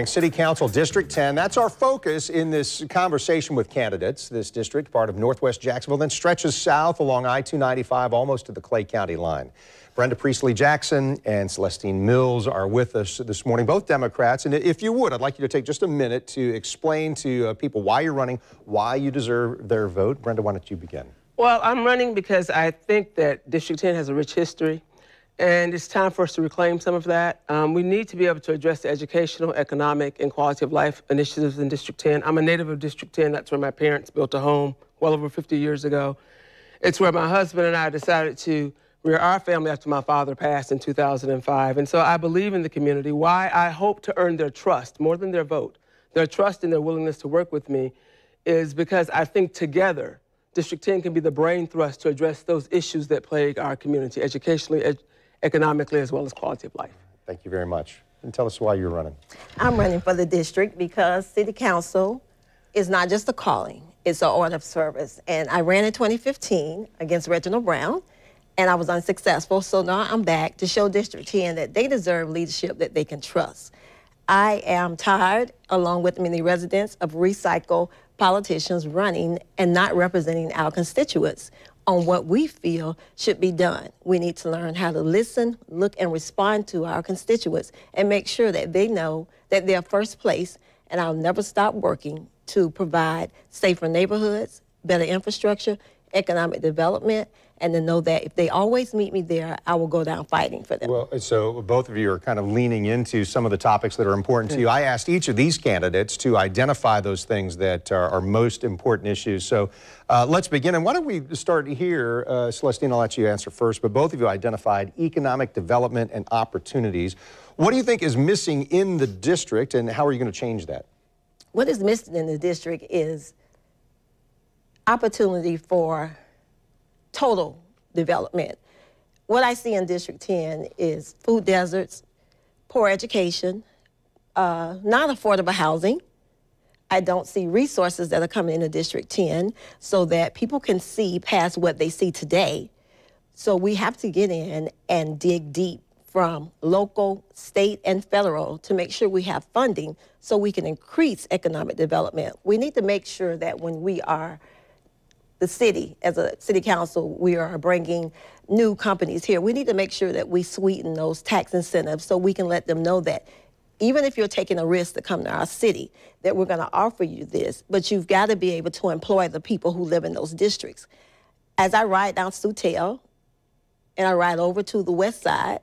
City Council District 10, that's our focus in this conversation with candidates. This district, part of Northwest Jacksonville, then stretches south along I-295 almost to the Clay County line. Brenda Priestley-Jackson and Celeste Mills are with us this morning, both Democrats. And if you would, I'd like you to take just a minute to explain to people why you're running, why you deserve their vote. Brenda, why don't you begin? Well, I'm running because I think that District 10 has a rich history. And it's time for us to reclaim some of that. We need to be able to address the educational, economic, and quality of life initiatives in District 10. I'm a native of District 10. That's where my parents built a home well over 50 years ago. It's where my husband and I decided to rear our family after my father passed in 2005. And so I believe in the community. Why I hope to earn their trust, more than their vote, their trust and their willingness to work with me, is because I think together, District 10 can be the brain thrust to address those issues that plague our community, educationally, economically, as well as quality of life. Thank you very much. And tell us why you're running. I'm running for the district because City Council is not just a calling, it's an order of service. And I ran in 2015 against Reginald Brown, and I was unsuccessful. So now I'm back to show District 10 that they deserve leadership that they can trust. I am tired, along with many residents, of recycled politicians running and not representing our constituents on what we feel should be done. We need to learn how to listen, look, and respond to our constituents and make sure that they know that they're first place, and I'll never stop working to provide safer neighborhoods, better infrastructure, economic development, and to know that if they always meet me there, I will go down fighting for them. Well, so both of you are kind of leaning into some of the topics that are important to you. I asked each of these candidates to identify those things that are most important issues. So let's begin. And why don't we start here? Celestine, I'll let you answer first, but both of you identified economic development and opportunities. What do you think is missing in the district, and how are you going to change that? What is missing in the district is opportunity for total development. What I see in District 10 is food deserts, poor education, not affordable housing. I don't see resources that are coming into District 10 so that people can see past what they see today. So we have to get in and dig deep from local, state, and federal to make sure we have funding so we can increase economic development. We need to make sure that when we are the city, as a city council, we are bringing new companies here. We need to make sure that we sweeten those tax incentives so we can let them know that even if you're taking a risk to come to our city, that we're going to offer you this, but you've got to be able to employ the people who live in those districts. As I ride down Sutel and I ride over to the west side,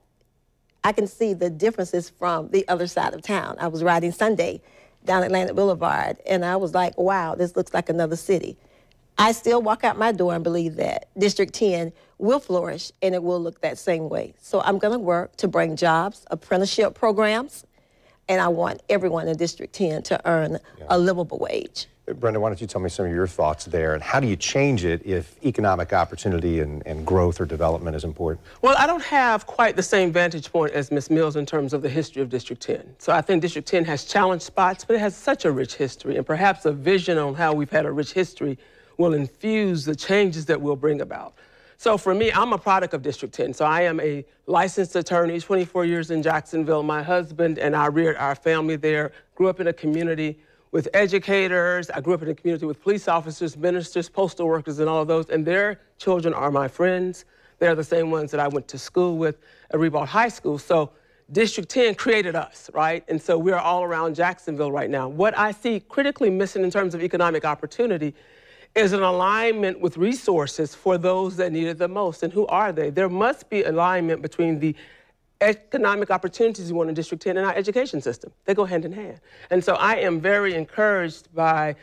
I can see the differences from the other side of town. I was riding Sunday down Atlantic Boulevard, and I was like, wow, this looks like another city. I still walk out my door and believe that District 10 will flourish and it will look that same way. So I'm going to work to bring jobs, apprenticeship programs, and I want everyone in District 10 to earn a livable wage. Brenda, why don't you tell me some of your thoughts there, and how do you change it if economic opportunity and growth or development is important? Well, I don't have quite the same vantage point as Ms. Mills in terms of the history of District 10. So I think District 10 has challenged spots, but it has such a rich history, and perhaps a vision on how we've had a rich history will infuse the changes that we'll bring about. So for me, I'm a product of District 10. So I am a licensed attorney, 24 years in Jacksonville. My husband and I reared our family there, grew up in a community with educators. I grew up in a community with police officers, ministers, postal workers, and all of those. And their children are my friends. They're the same ones that I went to school with at Ribault High School. So District 10 created us, right? And so we're all around Jacksonville right now. What I see critically missing in terms of economic opportunity is an alignment with resources for those that need it the most. And who are they? There must be alignment between the economic opportunities we want in District 10 and our education system. They go hand in hand. And so I am very encouraged by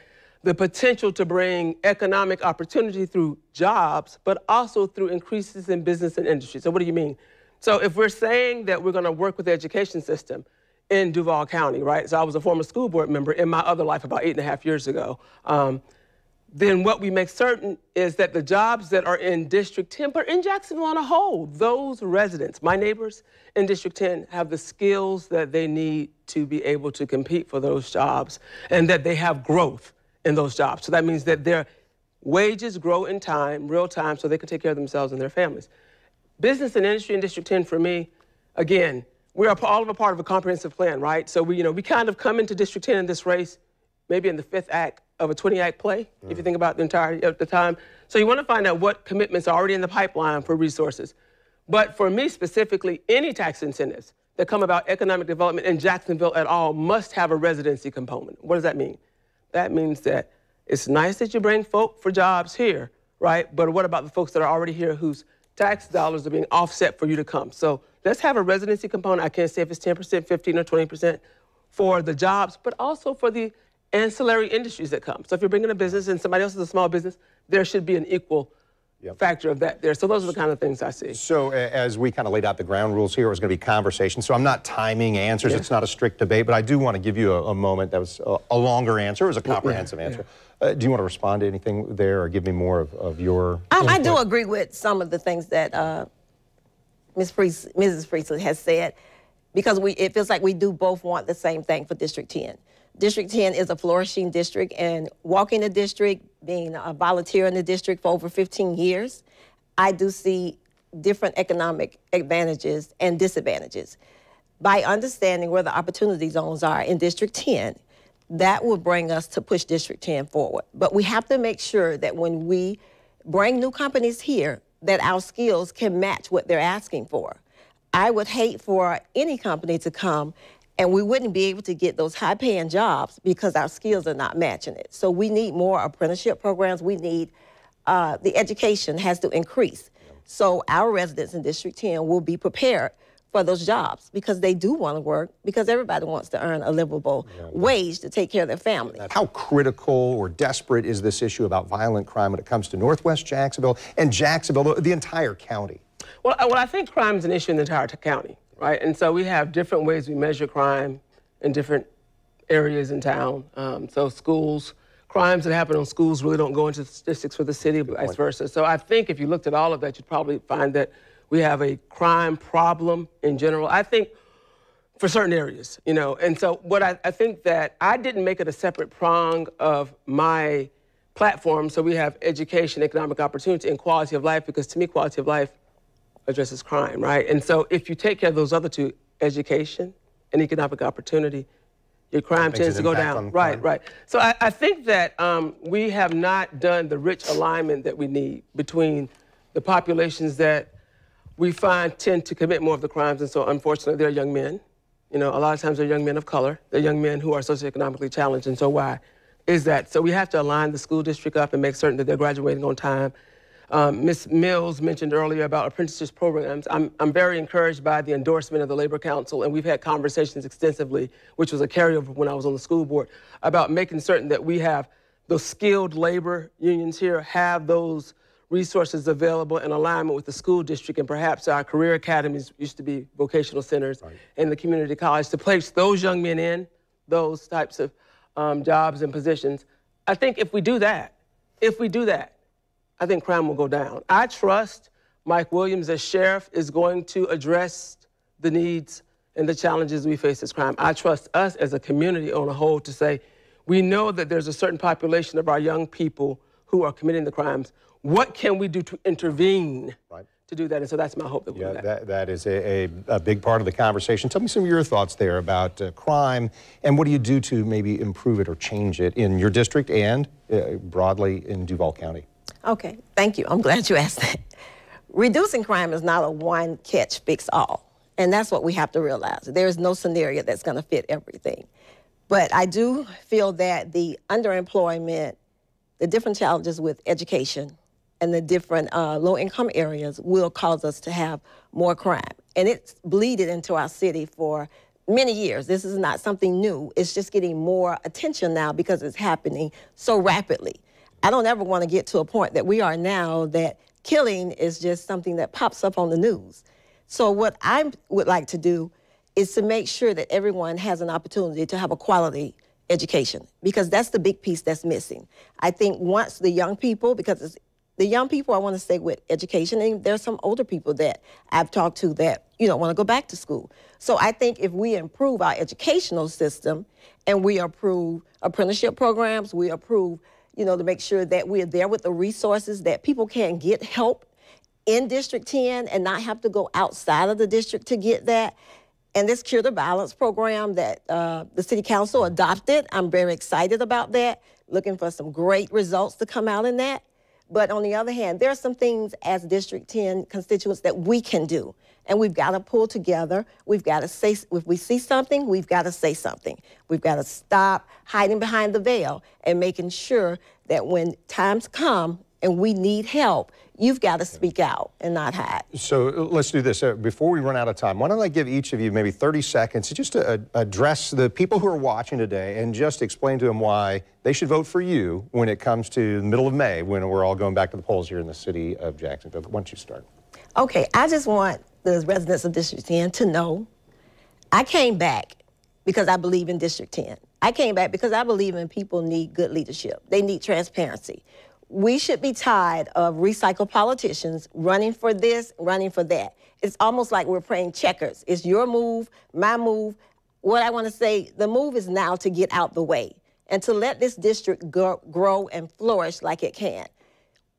the potential to bring economic opportunity through jobs, but also through increases in business and industry. So what do you mean? So if we're saying that we're gonna work with the education system in Duval County, right? So I was a former school board member in my other life about 8.5 years ago. Then what we make certain is that the jobs that are in District 10, but in Jacksonville on a whole, those residents, my neighbors in District 10, have the skills that they need to be able to compete for those jobs, and that they have growth in those jobs. So that means that their wages grow in time, real time, so they can take care of themselves and their families. Business and industry in District 10 for me, again, we are all of a part of a comprehensive plan, right? So we kind of come into District 10 in this race, maybe in the 5th act of a 20-act play, if you think about the entirety of the time. So you want to find out what commitments are already in the pipeline for resources. But for me specifically, any tax incentives that come about economic development in Jacksonville at all must have a residency component. What does that mean? That means that it's nice that you bring folk for jobs here, right? But what about the folks that are already here whose tax dollars are being offset for you to come? So let's have a residency component. I can't say if it's 10%, 15, or 20% for the jobs, but also for the ancillary industries that come. So if you're bringing a business and somebody else is a small business, there should be an equal factor of that there. So those are the kind of things I see. So as we kind of laid out the ground rules here, it was going to be conversation. So I'm not timing answers. It's not a strict debate, but I do want to give you a moment that was a longer answer. It was a comprehensive answer. Do you want to respond to anything there or give me more of your I do agree with some of the things that Mrs. Priestley has said, because it feels like we do both want the same thing for District 10. District 10 is a flourishing district, and walking the district, being a volunteer in the district for over 15 years, I do see different economic advantages and disadvantages. By understanding where the opportunity zones are in District 10, that will bring us to push District 10 forward. But we have to make sure that when we bring new companies here, that our skills can match what they're asking for. I would hate for any company to come and we wouldn't be able to get those high-paying jobs because our skills are not matching it. So we need more apprenticeship programs. We need, the education has to increase. So our residents in District 10 will be prepared for those jobs because they do want to work, because everybody wants to earn a livable wage to take care of their family. How critical or desperate is this issue about violent crime when it comes to Northwest Jacksonville and Jacksonville, the entire county? Well, I think crime is an issue in the entire county, right? And so we have different ways we measure crime in different areas in town. So schools, crimes that happen on schools really don't go into statistics for the city, but vice versa. So I think if you looked at all of that, you'd probably find that we have a crime problem in general. I think for certain areas, and so what I think that I didn't make it a separate prong of my platform. So we have education, economic opportunity, and quality of life, because to me, quality of life addresses crime, right? And so if you take care of those other two, education and economic opportunity, your crime tends to go down. Right. So I think that we have not done the rich alignment that we need between the populations that we find tend to commit more of the crimes. And so unfortunately, they're young men. A lot of times they're young men of color. They're young men who are socioeconomically challenged. And so why is that? So we have to align the school district up and make certain that they're graduating on time. Ms. Mills mentioned earlier about apprenticeship programs. I'm very encouraged by the endorsement of the Labor Council, and we've had conversations extensively, which was a carryover when I was on the school board, about making certain that we have those skilled labor unions here, have those resources available in alignment with the school district, and perhaps our career academies used to be vocational centers and the community college, to place those young men in those types of jobs and positions. I think if we do that, I think crime will go down. I trust Mike Williams as sheriff is going to address the needs and the challenges we face as crime. I trust us as a community on a whole to say, we know that there's a certain population of our young people who are committing the crimes. What can we do to intervene to do that? And so that's my hope that we'll do that. That is a big part of the conversation. Tell me some of your thoughts there about crime, and what do you do to maybe improve it or change it in your district and broadly in Duval County? Okay, thank you. I'm glad you asked that. Reducing crime is not a one-catch-fix-all, and that's what we have to realize. There is no scenario that's going to fit everything. But I do feel that the underemployment, the different challenges with education, and the different low-income areas will cause us to have more crime. And it's bleeded into our city for many years. This is not something new. It's just getting more attention now because it's happening so rapidly. I don't ever want to get to a point that we are now that killing is just something that pops up on the news. So what I would like to do is to make sure that everyone has an opportunity to have a quality education, because that's the big piece that's missing. I think once the young people, because it's the young people I want to stay with education, and there's some older people that I've talked to that want to go back to school. So I think if we improve our educational system and we approve apprenticeship programs, we approve to make sure that we're there with the resources that people can get help in District 10 and not have to go outside of the district to get that, And this Cure the Violence program that the City Council adopted, I'm very excited about that, looking for some great results to come out in that. But on the other hand, there are some things as District 10 constituents that we can do. And we've got to pull together. We've got to say, if we see something, we've got to say something. We've got to stop hiding behind the veil and making sure that when times come and we need help, you've got to speak out and not hide. So let's do this. Before we run out of time, why don't I give each of you maybe 30 seconds just to address the people who are watching today and just explain to them why they should vote for you when it comes to the middle of May, when we're all going back to the polls here in the city of Jacksonville. Why don't you start? Okay, I just want the residents of District 10 to know I came back because I believe in District 10. I came back because I believe in people need good leadership. They need transparency. We should be tired of recycled politicians running for this, running for that. It's almost like we're playing checkers. It's your move, my move. What I want to say, the move is now to get out the way and to let this district grow and flourish like it can.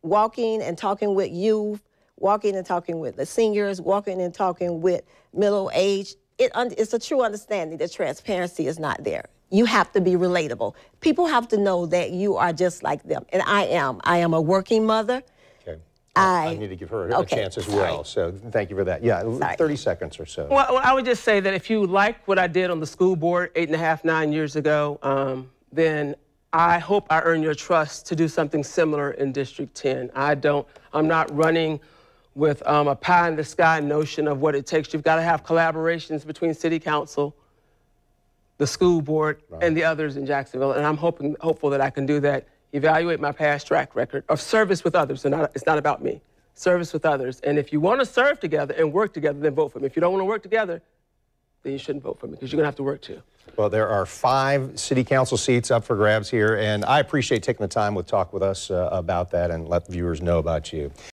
Walking and talking with youth, walking and talking with the seniors, walking and talking with middle age, it's a true understanding that transparency is not there. You have to be relatable. People have to know that you are just like them. And I am. I am a working mother. Okay. I need to give her a chance as well. So thank you for that. Yeah, 30 seconds or so. Well, I would just say that if you like what I did on the school board 8.5, 9 years ago, then I hope I earn your trust to do something similar in District 10. I'm not running with a pie-in-the-sky notion of what it takes. You've got to have collaborations between City Council, the school board, and the others in Jacksonville. And I'm hopeful that I can do that, evaluate my past track record of service with others. And it's not about me, service with others. And if you want to serve together and work together, then vote for me. If you don't want to work together, then you shouldn't vote for me because you're going to have to work too. Well, there are 5 city council seats up for grabs here, and I appreciate taking the time to talk with us about that and let viewers know about you.